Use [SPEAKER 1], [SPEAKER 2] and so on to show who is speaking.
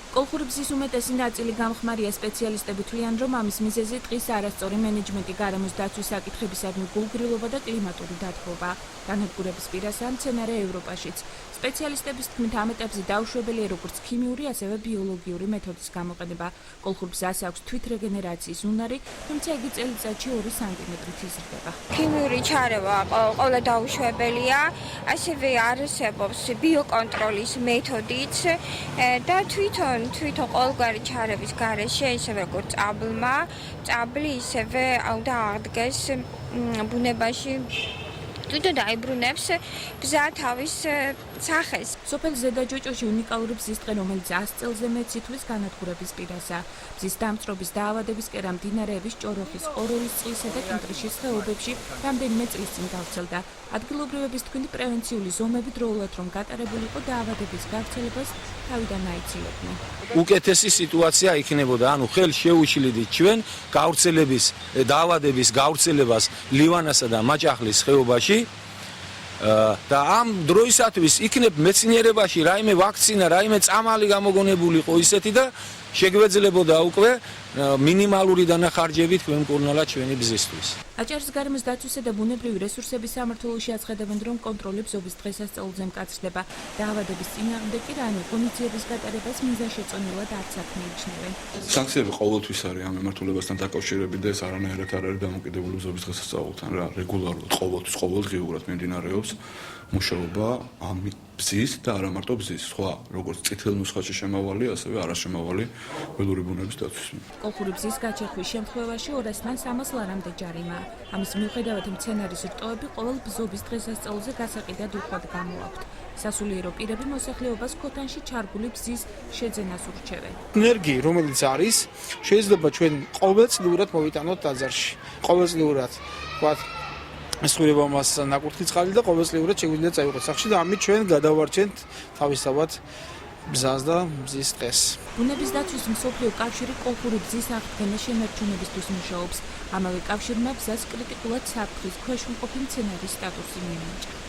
[SPEAKER 1] კოლხური ბზის უმეტესი ნაწილი გამხმარია სპეციალისტები თვლიან, რომ ამის მიზეზი ტყის არასწორი მენეჯმენტი, გარემოს დაცვის საკითხებისადმი გულგრილობა და კლიმატური დათბობა. განადგურების პირასაა მცენარე ევროპაშიც. სპეციალისტების თქმით, ამ ეტაპზე დაუშვებელია როგორც ქიმიური, ასევე ბიოლოგიური მეთოდის გამოყენება. კოლხურ ბზას აქვს თვითრეგენერაციის უნარი, თუმცა იგი წელიწადში 2 სანტიმეტრით იზრდება.
[SPEAKER 2] ქიმიური ჩარევა ყველა დაუშვებელია, ასევე არსებობს ბიოკონტროლის მეთოდიც და თვითონ ყოველგვარი ჩარევის გარეშე, ისევე როგორც ჭაბლი ისევე უნდა აღდგეს ბუნებაში. თვითონ დაიბრუნებს ბზა თავის სახეს.
[SPEAKER 1] სოფელ ზედაჯოჭოში უნიკალური ბზის ტყე, რომელიც 100 წელზე მეტ ითვლის განადგურების პირასა. ბზის დამწრობის დაავადების კერა მდინარეების ჭოროხის, ყოროლის წყლისა და კინტრიშის ხეობებში რამდენიმე წლის წინ გავრცელდა. ადგილობრივების თქმით, პრევენციული ზომები დროულად რომ გატარებულიყო, დაავადების გავრცელებას თავიდან აიცილებდნენ.
[SPEAKER 3] უკეთესი სიტუაცია იქნებოდა, ანუ ხელ შეუშლიდით ჩვენ გავრცელების დაავადების გავრცელებას ლივანასა და მაჭახლის ხეობაში. და ამ დროისათვის იქნებ მეცნიერებაში რაიმე ვაქცინა, რაიმე წამალი გამოგონებულიყო ისეთი და შეგვეძლებოდა უკვე მინიმალური დანახარჯებით ჩვენ მკურნალად ჩვენი ბზისთვის.
[SPEAKER 1] აჭარის გარემოს დაცვისა და ბუნებრივი რესურსების სამმართველოში აცხადებენ, რომ კონტროლი ბზობის დღესასწაულზე მკაცრდება. დაავადების წინააღმდეგ კი რამე ღონისძიების გატარებას მიზანშეწონილად არც აქ მიიჩნევენ.
[SPEAKER 4] სანქციები ყოველთვის არის ამ მიმართულებასთან დაკავშირებით და ეს არანაირად არ არის დამოკიდებული ბზობის დღესასწაულთან რა. რეგულარულად ყოველდღიურად მიმდინარეობს მუშაობა ამ ბზის და არა მარტო ბზის, სხვა როგორც წითელ ნუსხაში შემავალი, ასევე არაშემავალი ველური ბუნების დაცვის.
[SPEAKER 1] კოლხური ბზის გაჩერხვის შემთხვევაში 200-დან 300 ლარამდე ჯარიმაა. ამის მიუხედავად მცენარის რტოები ყოველ ბზობის დღესასწაულზე გასაყიდად უხვად გამოაქვთ. სასულიერო პირები მოსახლეობას ქოთანში ჩარგული ბზის შეძენას ურჩევენ.
[SPEAKER 5] ენერგია, რომელიც არის, შეიძლება ჩვენ ყოველწლიურად მოვიტანოთ ტაძარში. ყოველწლიურად, ვთქვათ, ესხება მას ნაკურთხი წყალი და ყოველწლიურად შეგვიძლია წაიღოთ სახში და ამით ჩვენ გადავარჩენთ თავისთავად ბზას და ბზის ტყეს.
[SPEAKER 1] ბუნების დაცვის მსოფლიო კავშირი კოლხური ბზის აღდგენას შენარჩუნებისთვის მუშაობს. ამავე კავშირმა ბზას კრიტიკულად საფრთხის ქვეშ მყოფი მცენარის სტატუსი მიენიჭა.